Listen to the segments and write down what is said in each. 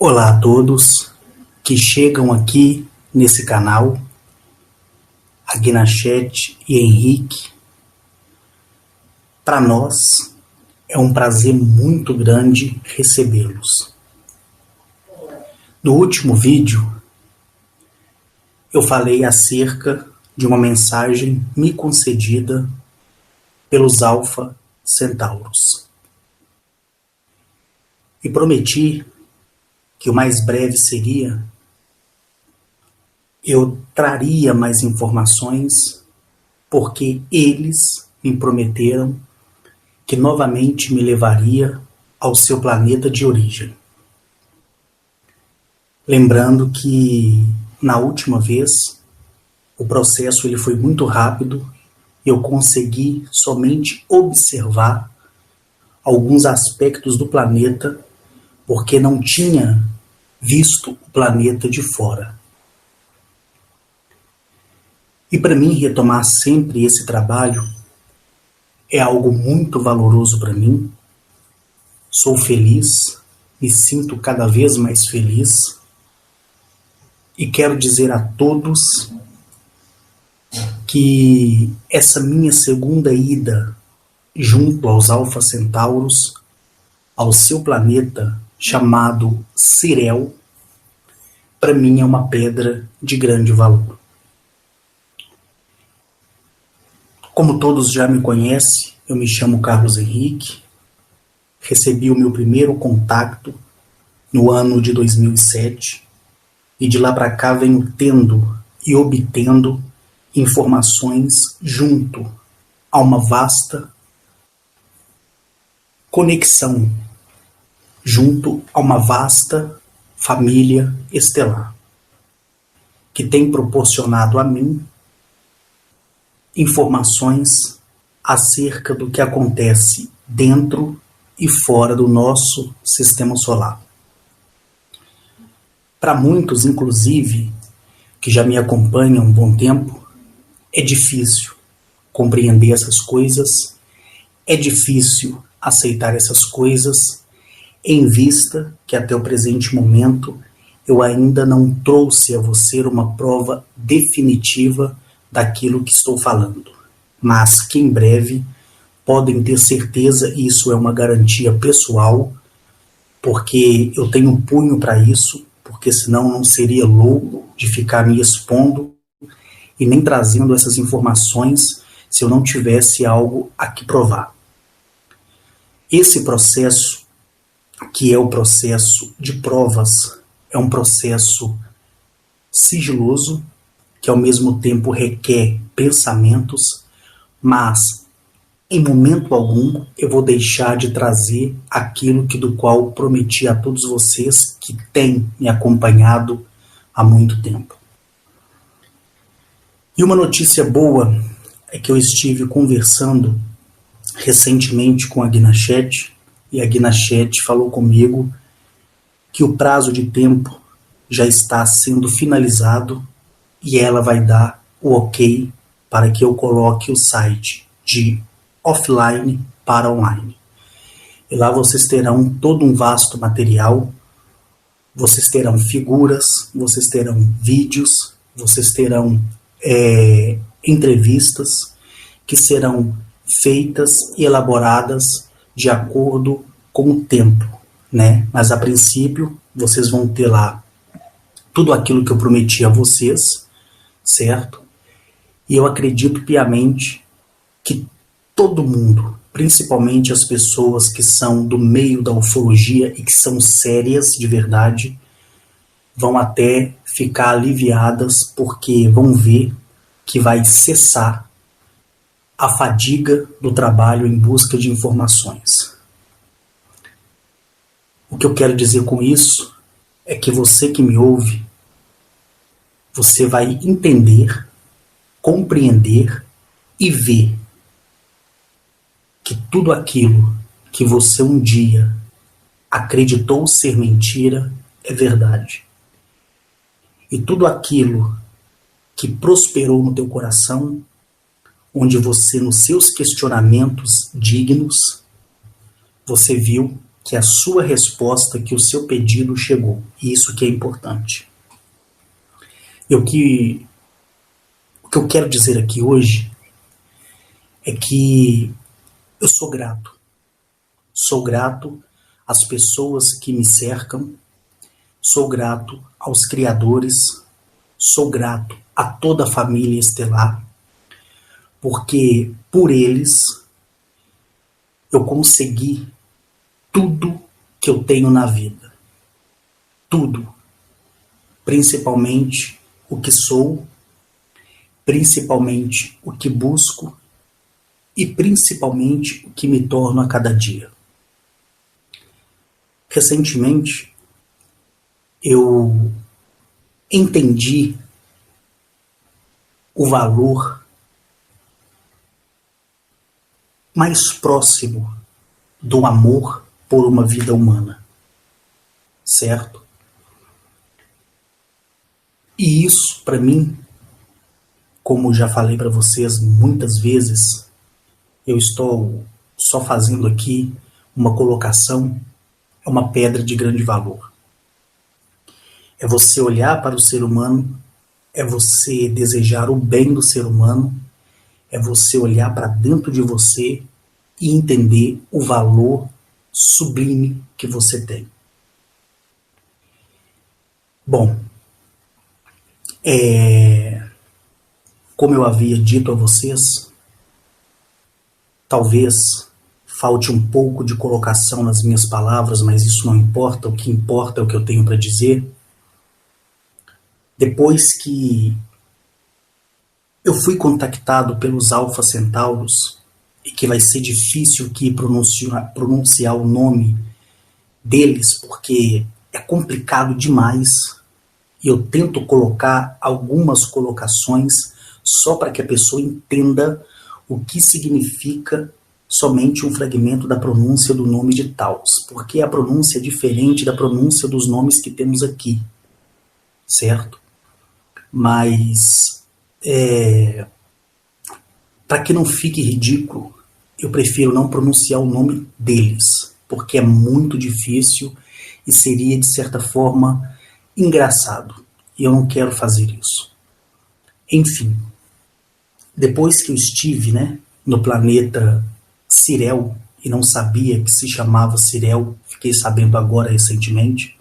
Olá a todos que chegam aqui nesse canal, Agnachete e Henrique. Para nós é um prazer muito grande recebê-los. No último vídeo, eu falei acerca de uma mensagem me concedida pelos Alpha Centauros. E prometi que o mais breve seria, eu traria mais informações, porque eles me prometeram que novamente me levaria ao seu planeta de origem. Lembrando que na última vez o processo ele foi muito rápido, eu consegui somente observar alguns aspectos do planeta, porque não tinha visto o planeta de fora. E para mim retomar sempre esse trabalho é algo muito valoroso para mim. Sou feliz, me sinto cada vez mais feliz e quero dizer a todos que essa minha segunda ida junto aos Alpha Centauros, ao seu planeta chamado Cirel, para mim é uma pedra de grande valor. Como todos já me conhecem, eu me chamo Carlos Henrique, recebi o meu primeiro contato no ano de 2007 e de lá para cá venho tendo e obtendo informações junto a uma vasta conexão, junto a uma vasta família estelar, que tem proporcionado a mim informações acerca do que acontece dentro e fora do nosso sistema solar. Para muitos, inclusive, que já me acompanham há um bom tempo, é difícil compreender essas coisas, é difícil aceitar essas coisas, em vista que até o presente momento eu ainda não trouxe a você uma prova definitiva daquilo que estou falando, mas que em breve podem ter certeza, e isso é uma garantia pessoal, porque eu tenho um punho para isso, porque senão não seria louco de ficar me expondo e nem trazendo essas informações se eu não tivesse algo a que provar. Esse processo, que é o processo de provas, é um processo sigiloso, que ao mesmo tempo requer pensamentos, mas em momento algum eu vou deixar de trazer aquilo que do qual prometi a todos vocês que têm me acompanhado há muito tempo. E uma notícia boa é que eu estive conversando recentemente com a Agnachete, e a Agnachete falou comigo que o prazo de tempo já está sendo finalizado e ela vai dar o ok para que eu coloque o site de offline para online. E lá vocês terão todo um vasto material, vocês terão figuras, vocês terão vídeos, vocês terão entrevistas que serão feitas e elaboradas de acordo com o tempo, né? Mas a princípio vocês vão ter lá tudo aquilo que eu prometi a vocês, certo? E eu acredito piamente que todo mundo, principalmente as pessoas que são do meio da ufologia e que são sérias de verdade, vão até ficar aliviadas, porque vão ver que vai cessar a fadiga do trabalho em busca de informações. O que eu quero dizer com isso é que você que me ouve, você vai entender, compreender e ver que tudo aquilo que você um dia acreditou ser mentira é verdade. E tudo aquilo que prosperou no teu coração, onde você, nos seus questionamentos dignos, você viu que a sua resposta, que o seu pedido chegou. E isso que é importante. O que eu quero dizer aqui hoje é que eu sou grato. Sou grato às pessoas que me cercam, sou grato aos criadores, sou grato a toda a família estelar, porque por eles eu consegui tudo que eu tenho na vida. Tudo. Principalmente o que sou, principalmente o que busco e principalmente o que me torno a cada dia. Recentemente, eu entendi o valor mais próximo do amor por uma vida humana, certo? E isso, para mim, como já falei para vocês muitas vezes, eu estou só fazendo aqui uma colocação, é uma pedra de grande valor. É você olhar para o ser humano, é você desejar o bem do ser humano, é você olhar para dentro de você e entender o valor sublime que você tem. Bom, como eu havia dito a vocês, talvez falte um pouco de colocação nas minhas palavras, mas isso não importa, o que importa é o que eu tenho para dizer. Depois que eu fui contactado pelos Alpha Centauros, e que vai ser difícil aqui pronunciar o nome deles, porque é complicado demais, e eu tento colocar algumas colocações só para que a pessoa entenda o que significa somente um fragmento da pronúncia do nome de Taos, porque a pronúncia é diferente da pronúncia dos nomes que temos aqui, certo? Mas, para que não fique ridículo, eu prefiro não pronunciar o nome deles, porque é muito difícil e seria, de certa forma, engraçado. E eu não quero fazer isso. Enfim, depois que eu estive, no planeta Cirel, e não sabia que se chamava Cirel, fiquei sabendo agora recentemente,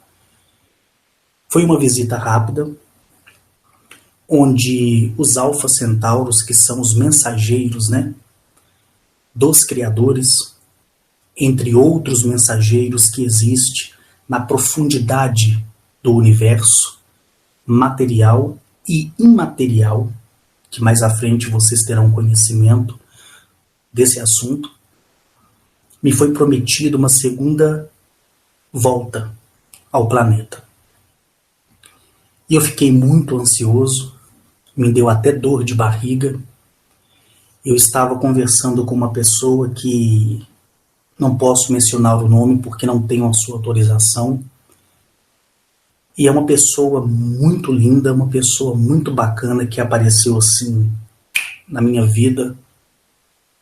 foi uma visita rápida, onde os Alpha Centauros, que são os mensageiros, dos criadores, entre outros mensageiros que existem na profundidade do universo, material e imaterial, que mais à frente vocês terão conhecimento desse assunto, me foi prometido uma segunda volta ao planeta. E eu fiquei muito ansioso, me deu até dor de barriga. Eu estava conversando com uma pessoa que não posso mencionar o nome porque não tenho a sua autorização. E é uma pessoa muito linda, uma pessoa muito bacana que apareceu assim na minha vida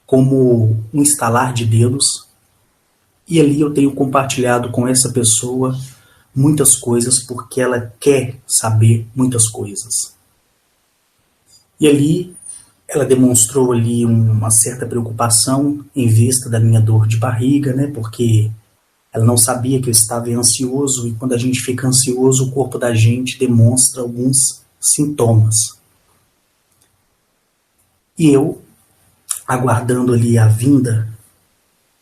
como um estalar de dedos. E ali eu tenho compartilhado com essa pessoa muitas coisas porque ela quer saber muitas coisas. E ali ela demonstrou ali uma certa preocupação em vista da minha dor de barriga, porque ela não sabia que eu estava ansioso, e quando a gente fica ansioso, o corpo da gente demonstra alguns sintomas. E eu, aguardando ali a vinda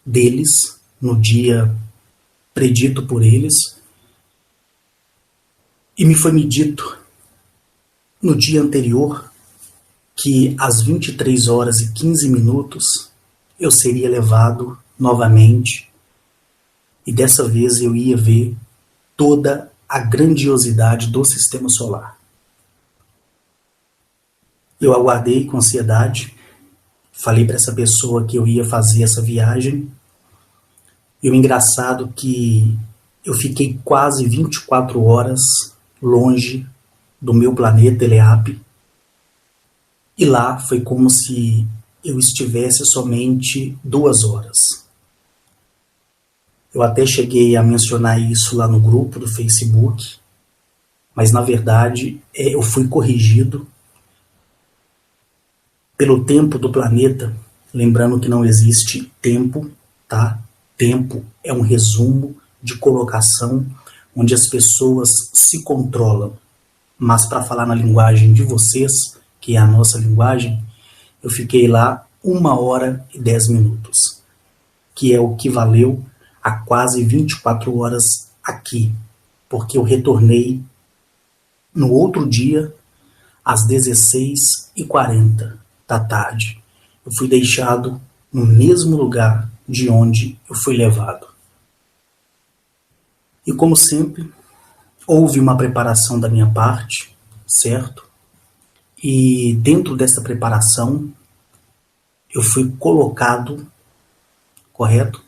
deles, no dia predito por eles, e me foi dito no dia anterior que às 23h15 eu seria levado novamente, e dessa vez eu ia ver toda a grandiosidade do sistema solar. Eu aguardei com ansiedade, falei para essa pessoa que eu ia fazer essa viagem, e o engraçado é que eu fiquei quase 24 horas longe do meu planeta Eleap, e lá foi como se eu estivesse somente 2 horas. Eu até cheguei a mencionar isso lá no grupo do Facebook, mas na verdade eu fui corrigido pelo tempo do planeta, lembrando que não existe tempo, tá? Tempo é um resumo de colocação onde as pessoas se controlam. Mas para falar na linguagem de vocês, que é a nossa linguagem, eu fiquei lá 1 hora e 10 minutos, que é o que valeu a quase 24 horas aqui, porque eu retornei no outro dia às 16h40 da tarde. Eu fui deixado no mesmo lugar de onde eu fui levado. E como sempre, houve uma preparação da minha parte, certo? E dentro dessa preparação, eu fui colocado, correto?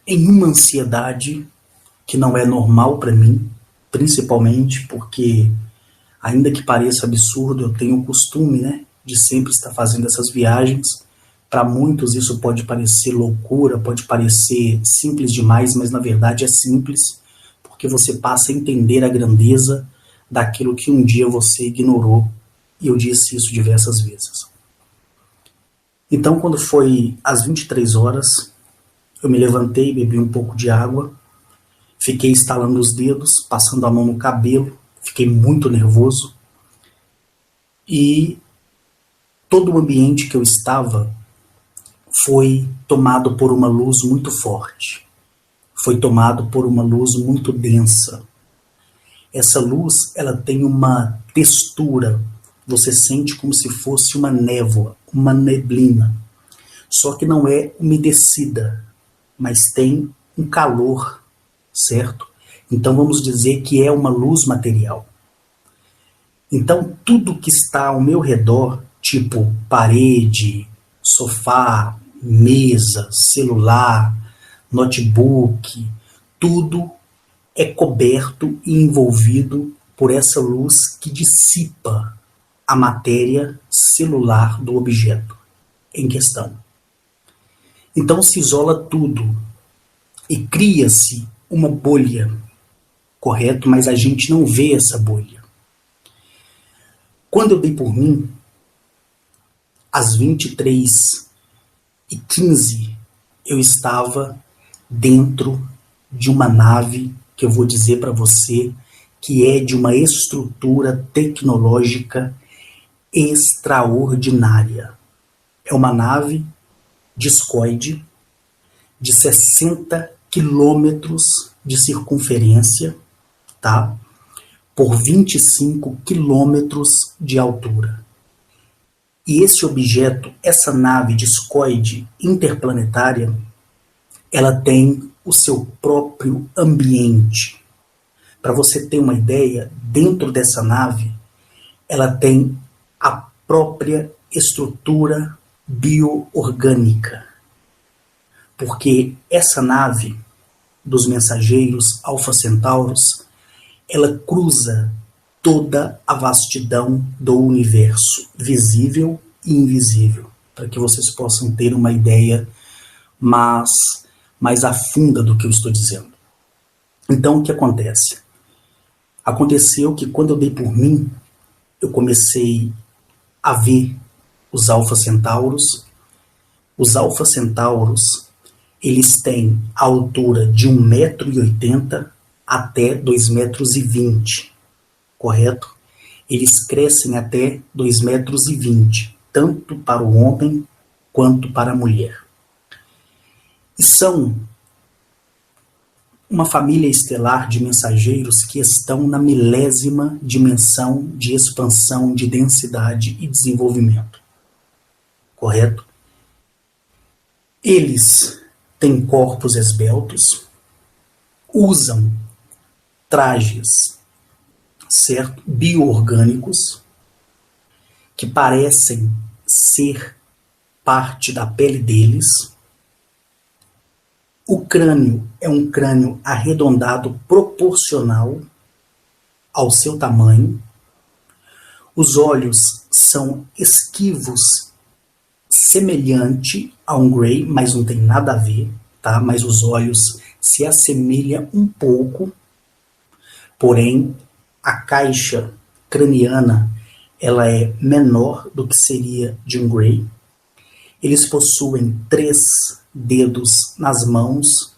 Em uma ansiedade que não é normal para mim, principalmente porque, ainda que pareça absurdo, eu tenho o costume, né, de sempre estar fazendo essas viagens. Para muitos isso pode parecer loucura, pode parecer simples demais, mas na verdade é simples, porque você passa a entender a grandeza daquilo que um dia você ignorou, e eu disse isso diversas vezes. Então, quando foi às 23 horas, eu me levantei, bebi um pouco de água, fiquei estalando os dedos, passando a mão no cabelo, fiquei muito nervoso, e todo o ambiente que eu estava foi tomado por uma luz muito forte, foi tomado por uma luz muito densa. Essa luz, ela tem uma textura, você sente como se fosse uma névoa, uma neblina, só que não é umedecida, mas tem um calor, certo? Então vamos dizer que é uma luz material. Então tudo que está ao meu redor, tipo parede, sofá, mesa, celular, notebook, tudo é coberto e envolvido por essa luz que dissipa a matéria celular do objeto em questão. Então se isola tudo e cria-se uma bolha, correto? Mas a gente não vê essa bolha. Quando eu dei por mim, às 23h15, eu estava dentro de uma nave que eu vou dizer para você que é de uma estrutura tecnológica extraordinária. É uma nave discoide de 60 quilômetros de circunferência, tá? Por 25 quilômetros de altura. E esse objeto, essa nave discoide interplanetária, ela tem o seu próprio ambiente. Para você ter uma ideia, dentro dessa nave, ela tem a própria estrutura bioorgânica. Porque essa nave dos mensageiros Alpha Centauros, ela cruza toda a vastidão do universo, visível e invisível, para que vocês possam ter uma ideia mais afunda do que eu estou dizendo. Então, o que acontece? Aconteceu que quando eu dei por mim, eu comecei a ver os Alpha Centauros. Os Alpha Centauros, eles têm a altura de 1,80 m até 2,20 m, correto? Eles crescem até 2,20 m, tanto para o homem quanto para a mulher. E são uma família estelar de mensageiros que estão na milésima dimensão de expansão, de densidade e desenvolvimento, correto? Eles têm corpos esbeltos, usam trajes, certo, bioorgânicos, que parecem ser parte da pele deles. O crânio é um crânio arredondado proporcional ao seu tamanho. Os olhos são esquivos, semelhante a um Grey, mas não tem nada a ver, tá? Mas os olhos se assemelham um pouco, porém a caixa craniana ela é menor do que seria de um Grey. Eles possuem 3 dedos nas mãos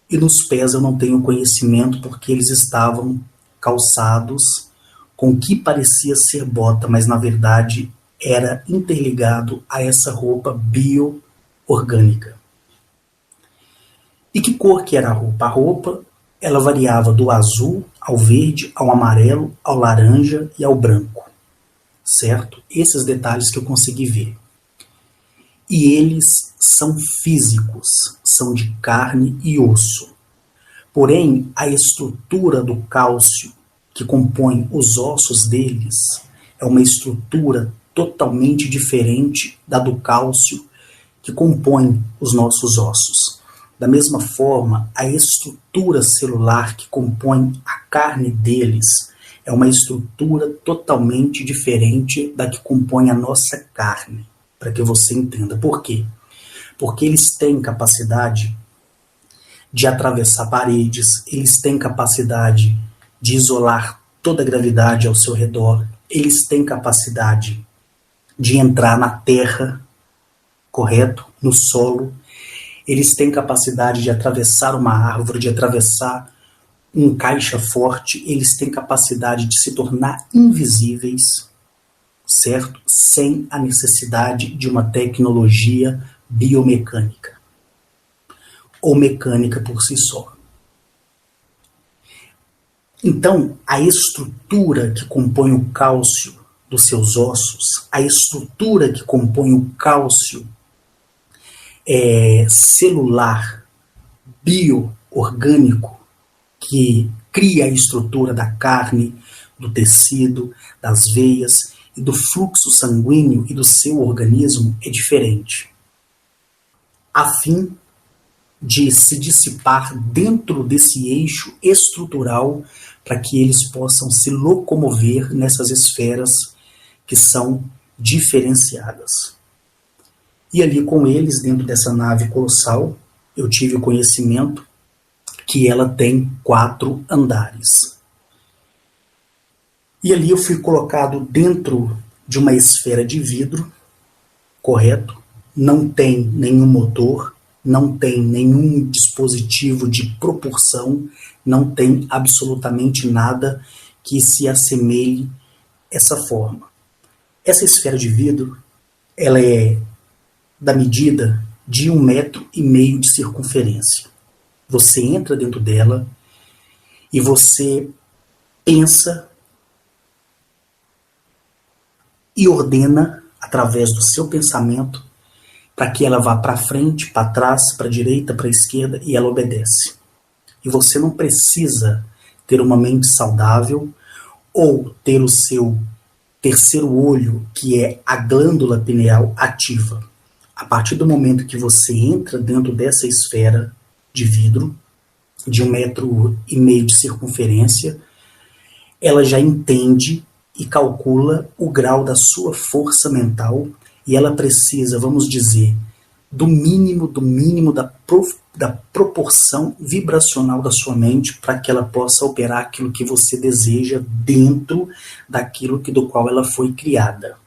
e nos pés eu não tenho conhecimento porque eles estavam calçados com o que parecia ser bota, mas na verdade era interligado a essa roupa bio-orgânica. E que cor que era a roupa? A roupa ela variava do azul ao verde, ao amarelo, ao laranja e ao branco, certo? Esses detalhes que eu consegui ver. E eles são físicos, são de carne e osso. Porém, a estrutura do cálcio que compõe os ossos deles é uma estrutura totalmente diferente da do cálcio que compõe os nossos ossos. Da mesma forma, a estrutura celular que compõe a carne deles é uma estrutura totalmente diferente da que compõe a nossa carne, para que você entenda. Por quê? Porque eles têm capacidade de atravessar paredes, eles têm capacidade de isolar toda a gravidade ao seu redor, eles têm capacidade de entrar na terra, correto? No solo. Eles têm capacidade de atravessar uma árvore, de atravessar um caixa forte, eles têm capacidade de se tornar invisíveis, certo? Sem a necessidade de uma tecnologia biomecânica ou mecânica por si só. Então, a estrutura que compõe o cálcio dos seus ossos, a estrutura que compõe o cálcio celular, bio-orgânico, que cria a estrutura da carne, do tecido, das veias e do fluxo sanguíneo e do seu organismo é diferente. A fim de se dissipar dentro desse eixo estrutural para que eles possam se locomover nessas esferas que são diferenciadas. E ali com eles, dentro dessa nave colossal, eu tive o conhecimento que ela tem 4 andares. E ali eu fui colocado dentro de uma esfera de vidro, correto? Não tem nenhum motor, não tem nenhum dispositivo de propulsão, não tem absolutamente nada que se assemelhe essa forma. Essa esfera de vidro, ela é da medida de 1,5 metro de circunferência. Você entra dentro dela e você pensa e ordena através do seu pensamento para que ela vá para frente, para trás, para a direita, para a esquerda, e ela obedece. E você não precisa ter uma mente saudável ou ter o seu terceiro olho, que é a glândula pineal, ativa. A partir do momento que você entra dentro dessa esfera de vidro, de 1,5 metro de circunferência, ela já entende e calcula o grau da sua força mental e ela precisa, vamos dizer, do mínimo da proporção vibracional da sua mente para que ela possa operar aquilo que você deseja dentro daquilo do qual ela foi criada.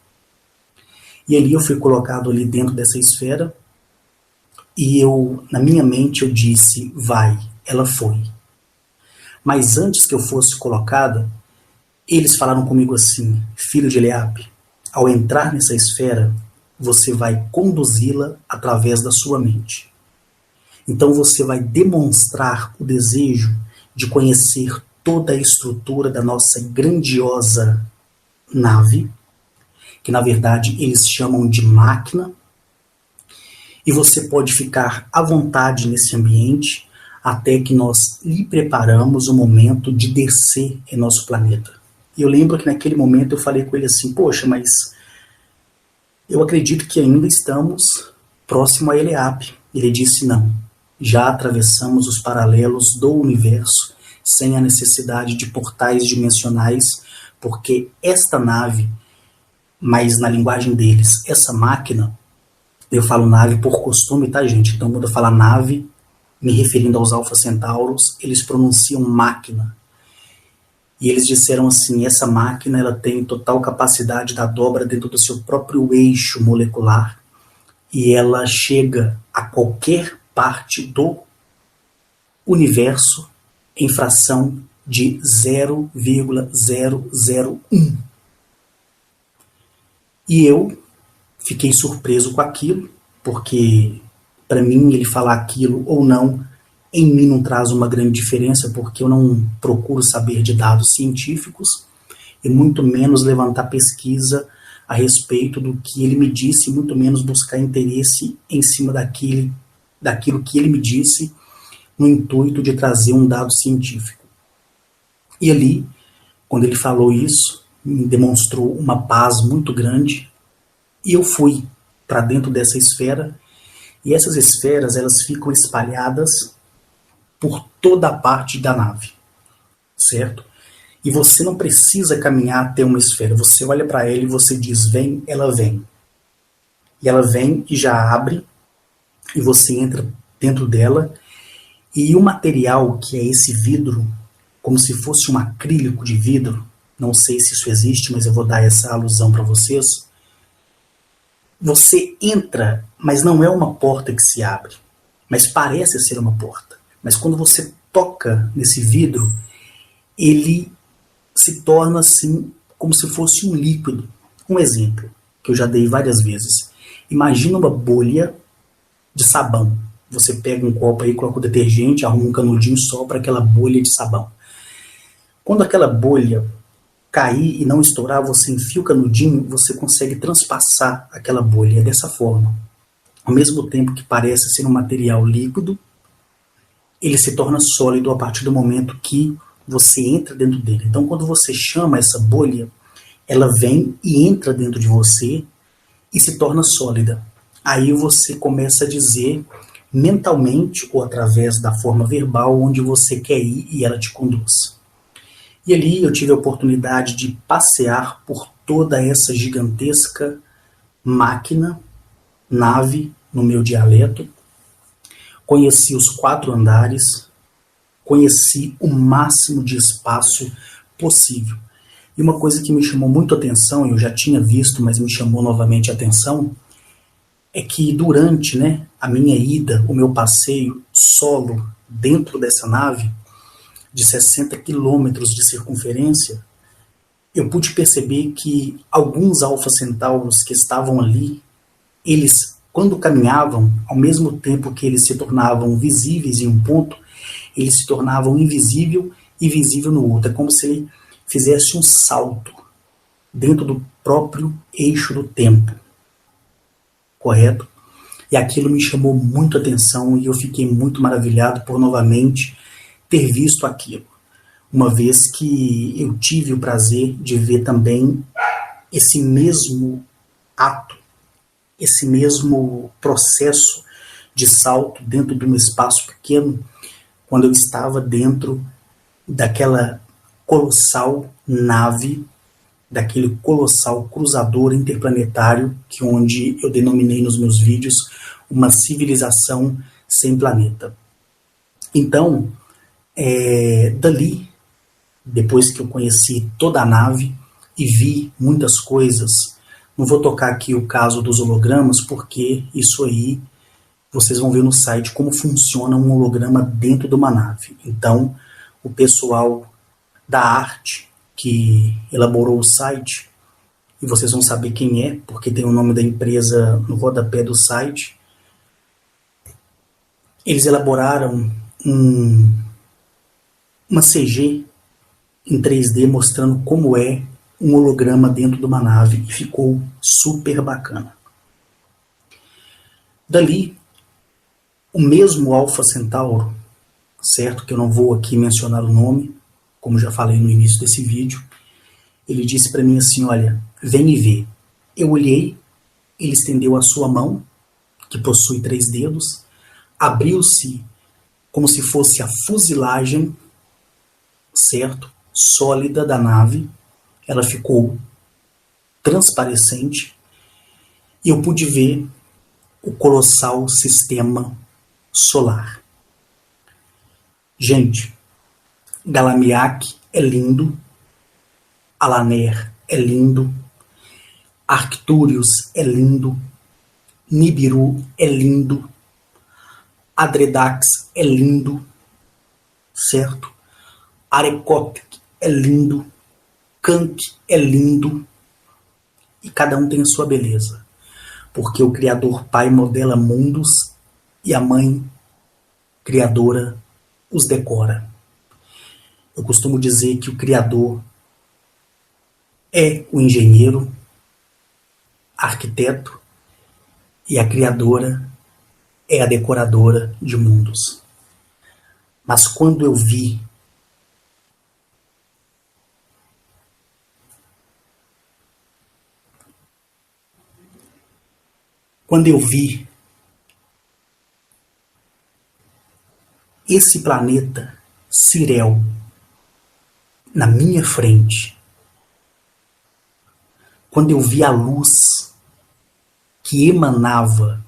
E ali eu fui colocado ali dentro dessa esfera e na minha mente eu disse, vai, ela foi. Mas antes que eu fosse colocada, eles falaram comigo assim, filho de Eliabe, ao entrar nessa esfera, você vai conduzi-la através da sua mente. Então você vai demonstrar o desejo de conhecer toda a estrutura da nossa grandiosa nave, que na verdade eles chamam de máquina, e você pode ficar à vontade nesse ambiente até que nós lhe preparamos o momento de descer em nosso planeta. E eu lembro que naquele momento eu falei com ele assim, poxa, mas eu acredito que ainda estamos próximo a Eliabe. Ele disse, não, já atravessamos os paralelos do universo sem a necessidade de portais dimensionais, porque esta nave, mas na linguagem deles, essa máquina, Eu falo nave por costume, tá, gente? Então, quando eu falo nave, me referindo aos Alpha Centauros, eles pronunciam máquina. E eles disseram assim, essa máquina ela tem total capacidade da dobra dentro do seu próprio eixo molecular e ela chega a qualquer parte do universo em fração de 0,001. E eu fiquei surpreso com aquilo, porque para mim ele falar aquilo ou não, em mim não traz uma grande diferença, porque eu não procuro saber de dados científicos e muito menos levantar pesquisa a respeito do que ele me disse, muito menos buscar interesse em cima daquilo que ele me disse, no intuito de trazer um dado científico. E ali, quando ele falou isso, me demonstrou uma paz muito grande, e eu fui para dentro dessa esfera, e essas esferas elas ficam espalhadas por toda a parte da nave, certo? E você não precisa caminhar até uma esfera, você olha para ela e você diz, vem, ela vem. E ela vem e já abre, e você entra dentro dela, e o material que é esse vidro, como se fosse um acrílico de vidro, não sei se isso existe, mas eu vou dar essa alusão para vocês. Você entra, mas não é uma porta que se abre, mas parece ser uma porta. Mas quando você toca nesse vidro, ele se torna assim, como se fosse um líquido. Um exemplo, que eu já dei várias vezes. Imagina uma bolha de sabão. Você pega um copo aí, coloca o detergente, arruma um canudinho só para aquela bolha de sabão. Quando aquela bolha cair e não estourar, você enfia o canudinho, você consegue transpassar aquela bolha dessa forma. Ao mesmo tempo que parece ser um material líquido, ele se torna sólido a partir do momento que você entra dentro dele. Então, quando você chama essa bolha, ela vem e entra dentro de você e se torna sólida. Aí você começa a dizer mentalmente ou através da forma verbal onde você quer ir e ela te conduz. E ali eu tive a oportunidade de passear por toda essa gigantesca máquina, nave, no meu dialeto. Conheci os 4 andares, conheci o máximo de espaço possível. E uma coisa que me chamou muito a atenção, eu já tinha visto, mas me chamou novamente a atenção, é que durante a minha ida, o meu passeio solo dentro dessa nave, de 60 quilômetros de circunferência, eu pude perceber que alguns Alpha Centauros que estavam ali, eles, quando caminhavam, ao mesmo tempo que eles se tornavam visíveis em um ponto, eles se tornavam invisível e visível no outro. É como se ele fizesse um salto dentro do próprio eixo do tempo. Correto? E aquilo me chamou muito a atenção e eu fiquei muito maravilhado por novamente ter visto aquilo. Uma vez que eu tive o prazer de ver também esse mesmo ato, esse mesmo processo de salto dentro de um espaço pequeno, quando eu estava dentro daquela colossal nave, daquele colossal cruzador interplanetário, que onde eu denominei nos meus vídeos uma civilização sem planeta. Então, dali, depois que eu conheci toda a nave e vi muitas coisas, não vou tocar aqui o caso dos hologramas, porque isso aí vocês vão ver no site como funciona um holograma dentro de uma nave. Então, o pessoal da arte que elaborou o site, e vocês vão saber quem é, porque tem o nome da empresa no rodapé do site, eles elaboraram uma CG em 3D mostrando como é um holograma dentro de uma nave, e ficou super bacana. Dali, o mesmo Alpha Centauro, certo, que eu não vou aqui mencionar o nome, como já falei no início desse vídeo, ele disse para mim assim, olha, vem e vê. Eu olhei, ele estendeu a sua mão, que possui 3 dedos, abriu-se como se fosse a fuselagem, certo, sólida da nave, ela ficou transparecente, e eu pude ver o colossal sistema solar. Gente, Galamiak é lindo, Alaner é lindo, Arcturius é lindo, Nibiru é lindo, Adredax é lindo, certo? Arecopic é lindo, Kank é lindo, e cada um tem a sua beleza, porque o Criador Pai modela mundos e a Mãe Criadora os decora. Eu costumo dizer que o Criador é o engenheiro, arquiteto, e a Criadora é a decoradora de mundos. Mas quando eu vi esse planeta Sirel na minha frente, quando eu vi a luz que emanava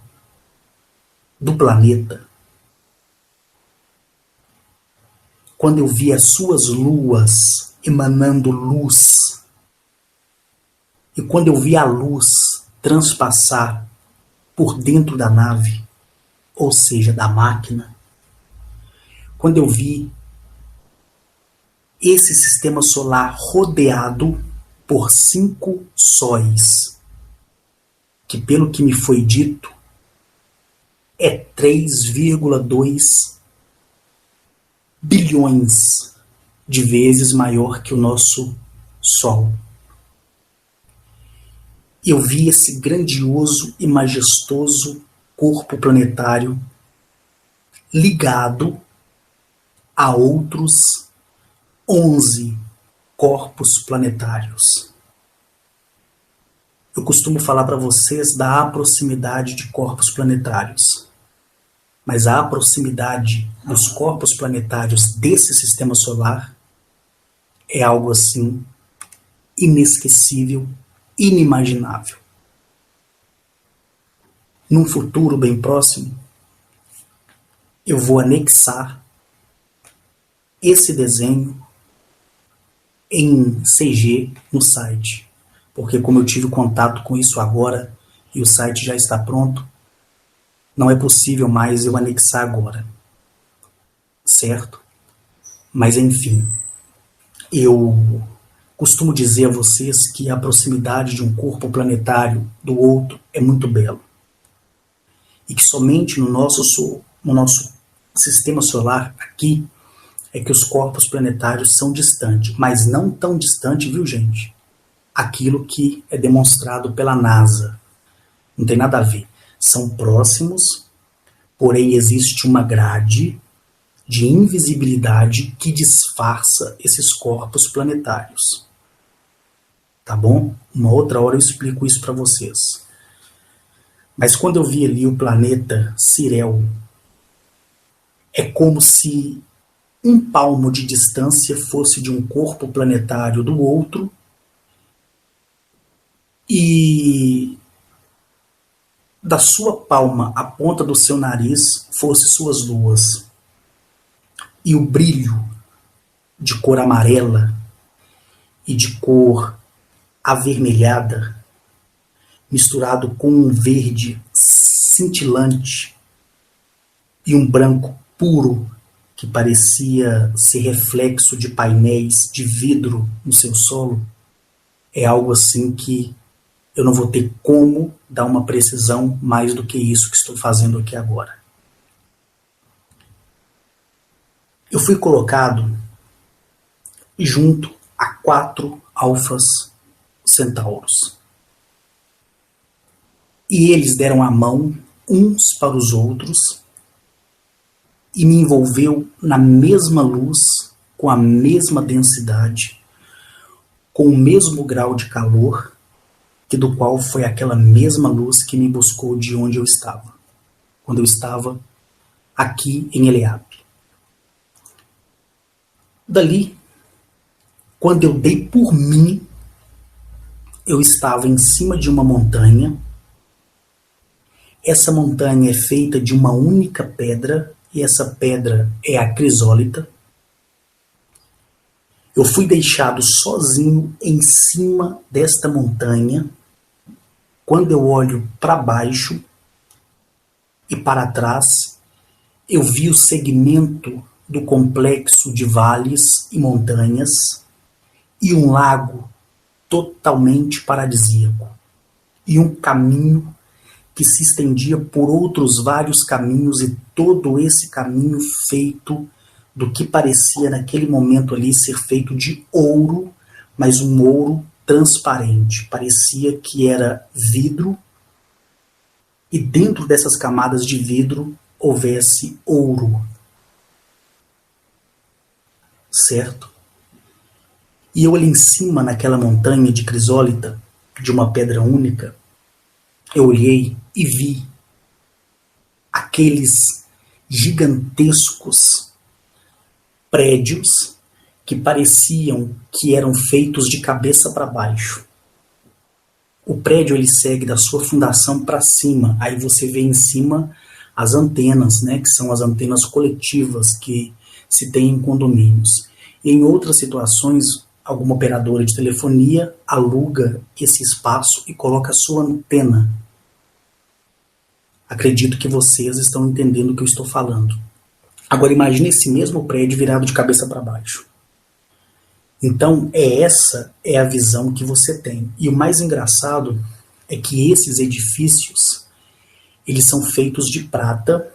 do planeta, quando eu vi as suas luas emanando luz, e quando eu vi a luz transpassar por dentro da nave, ou seja, da máquina, quando eu vi esse sistema solar rodeado por 5 sóis, que pelo que me foi dito, é 3,2 bilhões de vezes maior que o nosso Sol. Eu vi esse grandioso e majestoso corpo planetário ligado a outros 11 corpos planetários. Eu costumo falar para vocês da proximidade de corpos planetários, mas a proximidade dos corpos planetários desse sistema solar é algo assim inesquecível, inimaginável. Num futuro bem próximo, eu vou anexar esse desenho em CG no site, porque como eu tive contato com isso agora e o site já está pronto, não é possível mais eu anexar agora, certo? Mas enfim, eu costumo dizer a vocês que a proximidade de um corpo planetário do outro é muito belo, e que somente no nosso sistema solar aqui é que os corpos planetários são distantes, mas não tão distante, viu, gente? Aquilo que é demonstrado pela NASA. Não tem nada a ver. São próximos, porém existe uma grade de invisibilidade que disfarça esses corpos planetários. Tá bom? Uma outra hora eu explico isso para vocês. Mas quando eu vi ali o planeta Sirel, é como se um palmo de distância fosse de um corpo planetário do outro, e da sua palma à ponta do seu nariz fosse suas luas. E o brilho de cor amarela e de cor avermelhada, misturado com um verde cintilante e um branco puro, que parecia ser reflexo de painéis de vidro no seu solo, é algo assim que eu não vou ter como dar uma precisão mais do que isso que estou fazendo aqui agora. Eu fui colocado junto a 4 alfas centauros. E eles deram a mão uns para os outros e me envolveu na mesma luz, com a mesma densidade, com o mesmo grau de calor, que do qual foi aquela mesma luz que me buscou de onde eu estava, quando eu estava aqui em Eliab. Dali, quando eu dei por mim, eu estava em cima de uma montanha, Essa montanha é feita de uma única pedra, e essa pedra é a crisólita. Eu fui deixado sozinho em cima desta montanha. Quando eu olho para baixo e para trás, eu vi o segmento do complexo de vales e montanhas e um lago totalmente paradisíaco e um caminho que se estendia por outros vários caminhos, e todo esse caminho feito do que parecia naquele momento ali ser feito de ouro, mas um ouro transparente. Parecia que era vidro, e dentro dessas camadas de vidro houvesse ouro. Certo? E eu ali em cima, naquela montanha de crisólita, de uma pedra única, eu olhei e vi aqueles gigantescos prédios que pareciam que eram feitos de cabeça para baixo. O prédio ele segue da sua fundação para cima, aí você vê em cima as antenas, né, que são as antenas coletivas que se tem em condomínios. E em outras situações, alguma operadora de telefonia aluga esse espaço e coloca a sua antena. Acredito que vocês estão entendendo o que eu estou falando. Agora imagine esse mesmo prédio virado de cabeça para baixo. Então, essa é a visão que você tem. E o mais engraçado é que esses edifícios, eles são feitos de prata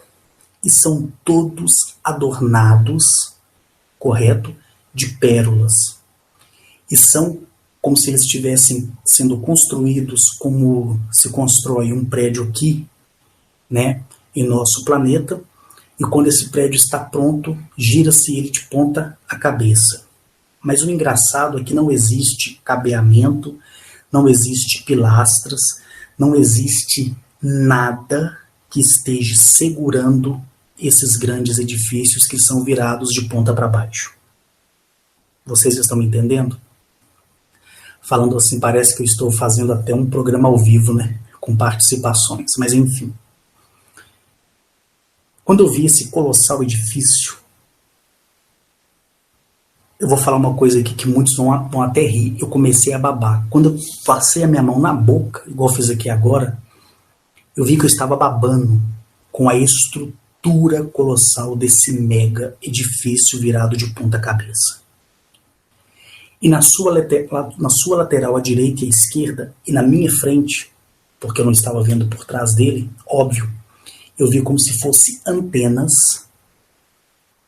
e são todos adornados, correto? De pérolas. E são como se eles estivessem sendo construídos como se constrói um prédio aqui, né, em nosso planeta, e quando esse prédio está pronto, gira-se ele de ponta a cabeça. Mas o engraçado é que não existe cabeamento, não existe pilastras, não existe nada que esteja segurando esses grandes edifícios que são virados de ponta para baixo. Vocês estão me entendendo? Falando assim, parece que eu estou fazendo até um programa ao vivo, né? Com participações, mas enfim. Quando eu vi esse colossal edifício, eu vou falar uma coisa aqui que muitos vão até rir. Eu comecei a babar. Quando eu passei a minha mão na boca, igual eu fiz aqui agora, eu vi que eu estava babando com a estrutura colossal desse mega edifício virado de ponta cabeça. E na sua lateral à direita e à esquerda, e na minha frente, porque eu não estava vendo por trás dele, óbvio, eu vi como se fossem antenas,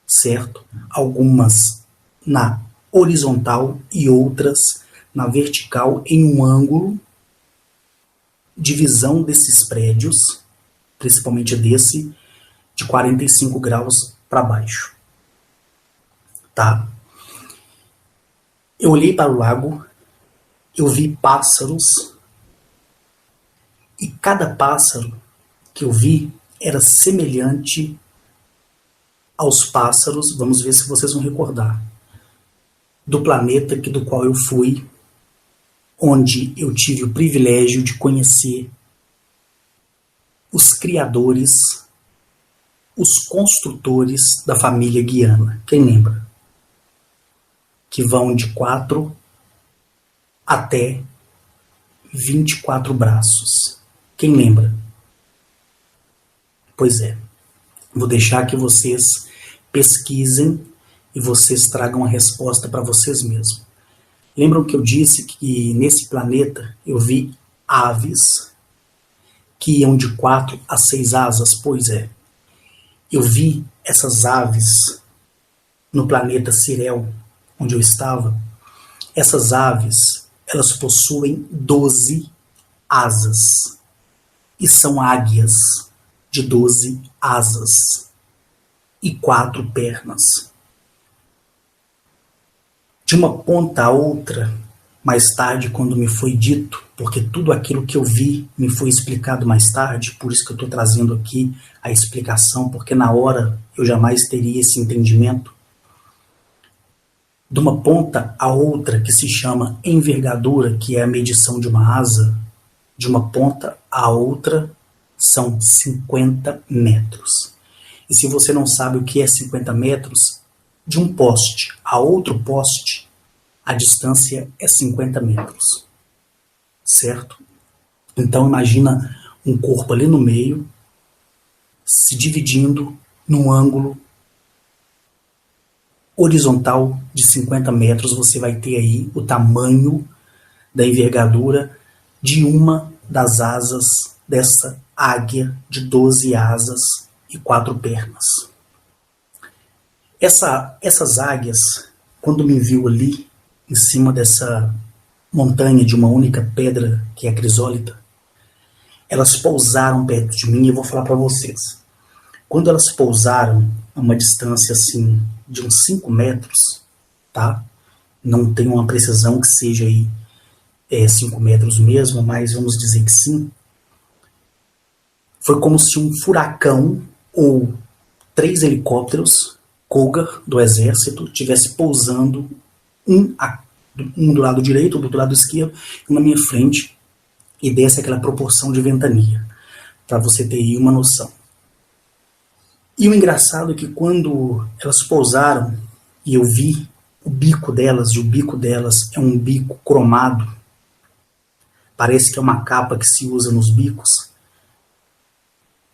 certo? Algumas na horizontal e outras na vertical, em um ângulo de visão desses prédios, principalmente desse, de 45 graus para baixo. Tá? Eu olhei para o lago, eu vi pássaros, e cada pássaro que eu vi era semelhante aos pássaros, vamos ver se vocês vão recordar, do planeta do qual eu fui, onde eu tive o privilégio de conhecer os criadores, os construtores da família Guiana. Quem lembra? Que vão de 4 até 24 braços. Quem lembra? Pois é. Vou deixar que vocês pesquisem e vocês tragam a resposta para vocês mesmos. Lembram que eu disse que nesse planeta eu vi aves que iam de 4 a 6 asas? Pois é. Eu vi essas aves no planeta Cirel, onde eu estava. Essas aves, elas possuem 12 asas. E são águias de 12 asas e 4 pernas. De uma ponta a outra, mais tarde, quando me foi dito, porque tudo aquilo que eu vi me foi explicado mais tarde, por isso que eu estou trazendo aqui a explicação, porque na hora eu jamais teria esse entendimento. De uma ponta a outra, que se chama envergadura, que é a medição de uma asa, de uma ponta a outra são 50 metros. E se você não sabe o que é 50 metros, de um poste a outro poste, a distância é 50 metros. Certo? Então imagina um corpo ali no meio, se dividindo num ângulo horizontal de 50 metros. Você vai ter aí o tamanho da envergadura de uma das asas dessa águia de 12 asas e 4 pernas. Essas águias, quando me viu ali, em cima dessa montanha de uma única pedra, que é a crisólita, elas pousaram perto de mim e eu vou falar para vocês. Quando elas pousaram a uma distância assim de uns 5 metros, tá? Não tenho uma precisão que seja aí 5 metros mesmo, mas vamos dizer que sim. Foi como se um furacão ou 3 helicópteros Cougar do exército tivesse pousando um do lado direito, do lado esquerdo, e na minha frente, e desse aquela proporção de ventania, para você ter aí uma noção. E o engraçado é que quando elas pousaram e eu vi o bico delas, e o bico delas é um bico cromado, parece que é uma capa que se usa nos bicos,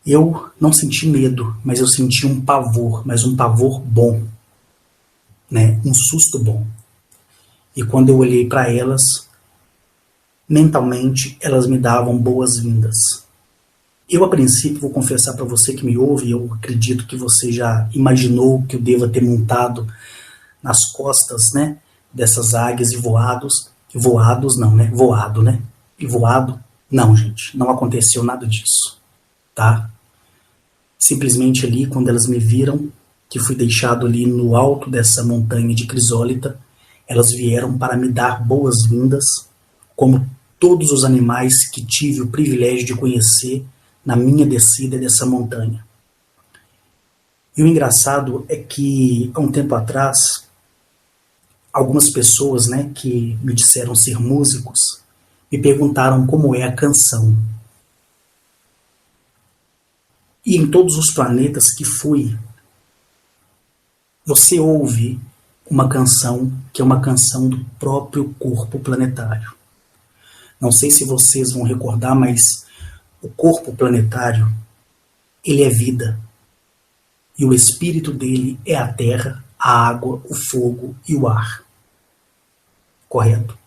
eu não senti medo, mas eu senti um pavor, mas um pavor bom, né? Um susto bom. E quando eu olhei para elas, mentalmente elas me davam boas-vindas. Eu, a princípio, vou confessar para você que me ouve, eu acredito que você já imaginou que eu deva ter montado nas costas, né, dessas águias e voado, né? E voado, não, gente, não aconteceu nada disso, tá? Simplesmente ali, quando elas me viram, que fui deixado ali no alto dessa montanha de crisólita, elas vieram para me dar boas-vindas, como todos os animais que tive o privilégio de conhecer na minha descida dessa montanha. E o engraçado é que, há um tempo atrás, algumas pessoas, né, que me disseram ser músicos, me perguntaram como é a canção. E em todos os planetas que fui, você ouve uma canção que é uma canção do próprio corpo planetário. Não sei se vocês vão recordar, mas o corpo planetário, ele é vida. E o espírito dele é a terra, a água, o fogo e o ar. Correto?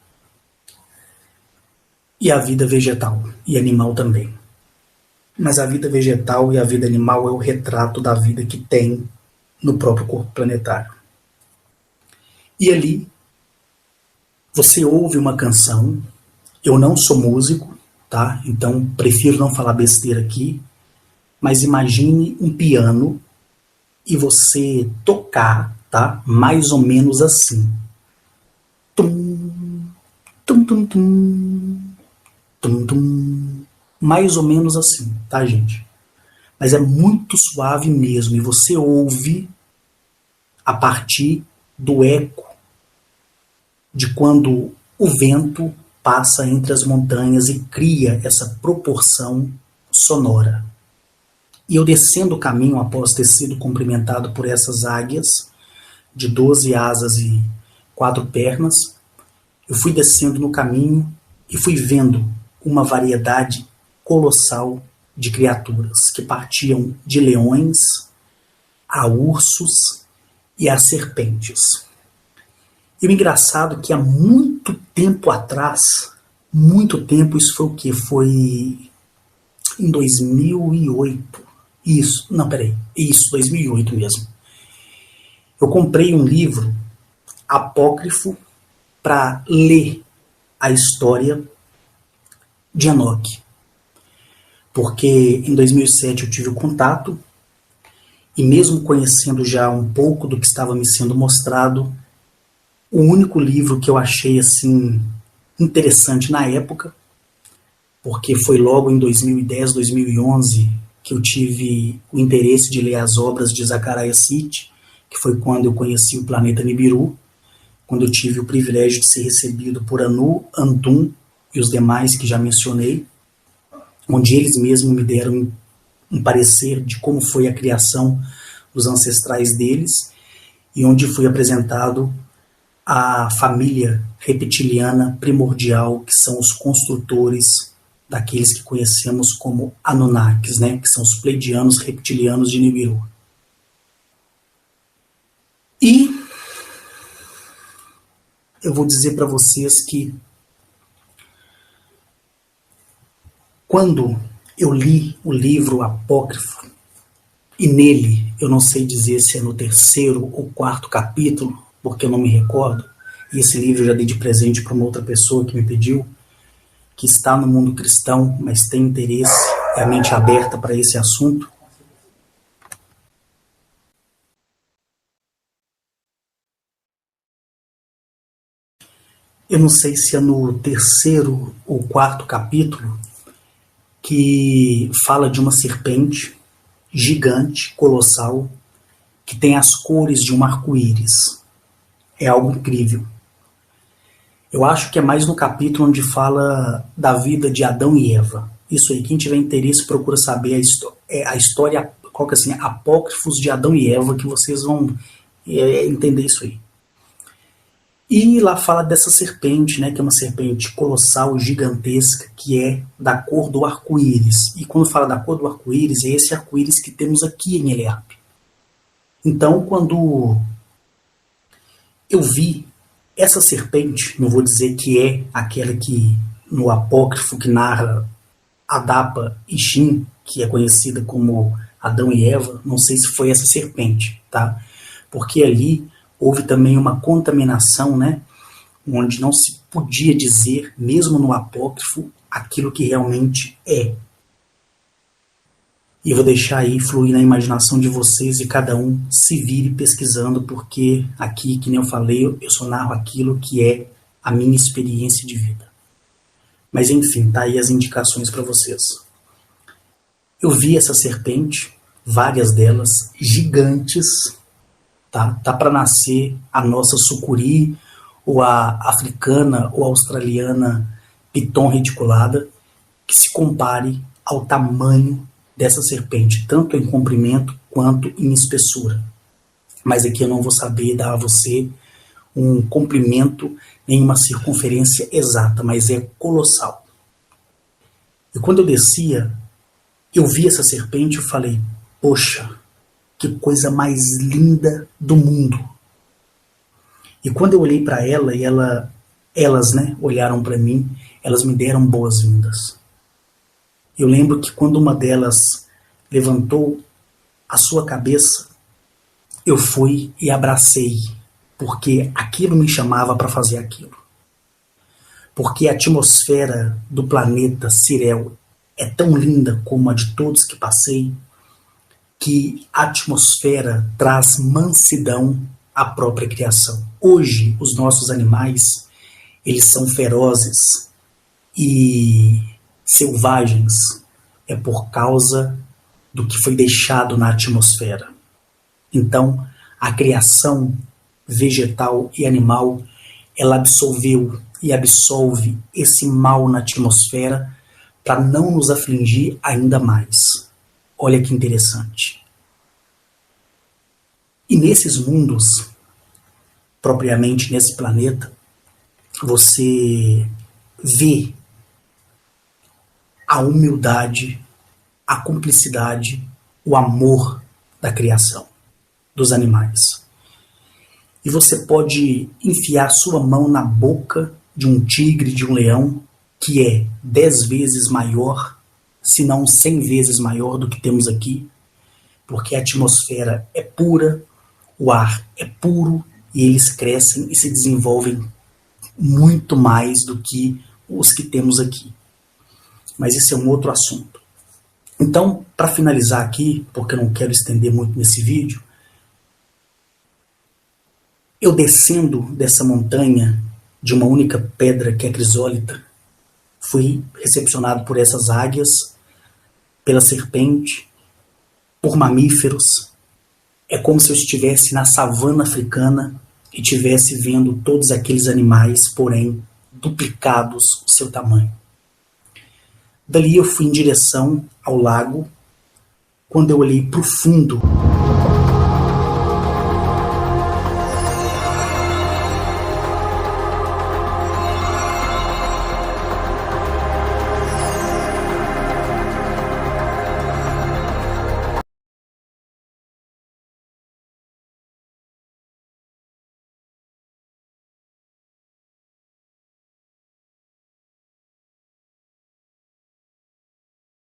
E a vida vegetal e animal também. Mas a vida vegetal e a vida animal é o retrato da vida que tem no próprio corpo planetário. E ali, você ouve uma canção. Eu não sou músico, tá? Então prefiro não falar besteira aqui, mas imagine um piano e você tocar, tá? Mais ou menos assim. Tum, tum, tum, tum, tum, tum. Mais ou menos assim, tá, gente? Mas é muito suave mesmo, e você ouve a partir do eco de quando o vento passa entre as montanhas e cria essa proporção sonora. E eu descendo o caminho após ter sido cumprimentado por essas águias de 12 asas e 4 pernas, eu fui descendo no caminho e fui vendo uma variedade colossal de criaturas que partiam de leões a ursos e a serpentes. E o engraçado é que há muito tempo atrás, isso foi o quê? Foi em 2008. Isso, 2008 mesmo. Eu comprei um livro apócrifo para ler a história de Enoque. Porque em 2007 eu tive o contato, e mesmo conhecendo já um pouco do que estava me sendo mostrado, o único livro que eu achei assim interessante na época, porque foi logo em 2010, 2011 que eu tive o interesse de ler as obras de Zecharia Sitchin, que foi quando eu conheci o planeta Nibiru, quando eu tive o privilégio de ser recebido por Anu, Antum e os demais que já mencionei. onde eles mesmos me deram um parecer de como foi a criação dos ancestrais deles, e onde foi apresentado a família reptiliana primordial, que são os construtores daqueles que conhecemos como Anunnakis, né, que são os pleidianos reptilianos de Nibiru. E eu vou dizer para vocês que quando eu li o livro apócrifo, e nele, eu não sei dizer se é no 3º ou 4º capítulo, porque eu não me recordo, e esse livro eu já dei de presente para uma outra pessoa que me pediu, que está no mundo cristão, mas tem interesse, é a mente aberta para esse assunto. Eu não sei se é no 3º ou 4º capítulo, que fala de uma serpente gigante, colossal, que tem as cores de um arco-íris. É algo incrível. Eu acho que é mais no capítulo onde fala da vida de Adão e Eva. Isso aí, quem tiver interesse procura saber a história, qual que é assim, apócrifos de Adão e Eva, que vocês vão entender isso aí. E lá fala dessa serpente, né, que é uma serpente colossal, gigantesca, que é da cor do arco-íris. E quando fala da cor do arco-íris, é esse arco-íris que temos aqui em Eliab. Então, quando eu vi essa serpente, não vou dizer que é aquela que no apócrifo que narra Adapa e Shin, que é conhecida como Adão e Eva, não sei se foi essa serpente, tá? Porque ali houve também uma contaminação, né? Onde não se podia dizer, mesmo no apócrifo, aquilo que realmente é. E eu vou deixar aí fluir na imaginação de vocês e cada um se vire pesquisando, porque aqui, que nem eu falei, eu só narro aquilo que é a minha experiência de vida. Mas enfim, tá aí as indicações para vocês. Eu vi essa serpente, várias delas, gigantes, tá para nascer a nossa sucuri, ou a africana ou a australiana piton reticulada, que se compare ao tamanho dessa serpente, tanto em comprimento quanto em espessura. Mas aqui eu não vou saber dar a você um comprimento nem uma circunferência exata, mas é colossal. E quando eu descia, eu vi essa serpente e falei, poxa, que coisa mais linda do mundo. E quando eu olhei para ela e elas, né, olharam para mim, elas me deram boas-vindas. Eu lembro que quando uma delas levantou a sua cabeça, eu fui e abracei, porque aquilo me chamava para fazer aquilo. Porque a atmosfera do planeta Sirel é tão linda como a de todos que passei, que a atmosfera traz mansidão à própria criação. Hoje, os nossos animais, eles são ferozes e selvagens, é por causa do que foi deixado na atmosfera. Então, a criação vegetal e animal, ela absorveu e absolve esse mal na atmosfera para não nos afligir ainda mais. Olha que interessante. E nesses mundos, propriamente nesse planeta, você vê a humildade, a cumplicidade, o amor da criação, dos animais. E você pode enfiar sua mão na boca de um tigre, de um leão, que é 10 vezes maior, se não 100 vezes maior do que temos aqui, porque a atmosfera é pura, o ar é puro, e eles crescem e se desenvolvem muito mais do que os que temos aqui. Mas esse é um outro assunto. Então, para finalizar aqui, porque eu não quero estender muito nesse vídeo, eu descendo dessa montanha de uma única pedra que é a crisólita, fui recepcionado por essas águias, pela serpente, por mamíferos. É como se eu estivesse na savana africana e estivesse vendo todos aqueles animais, porém duplicados o seu tamanho. Dali eu fui em direção ao lago. Quando eu olhei para o fundo,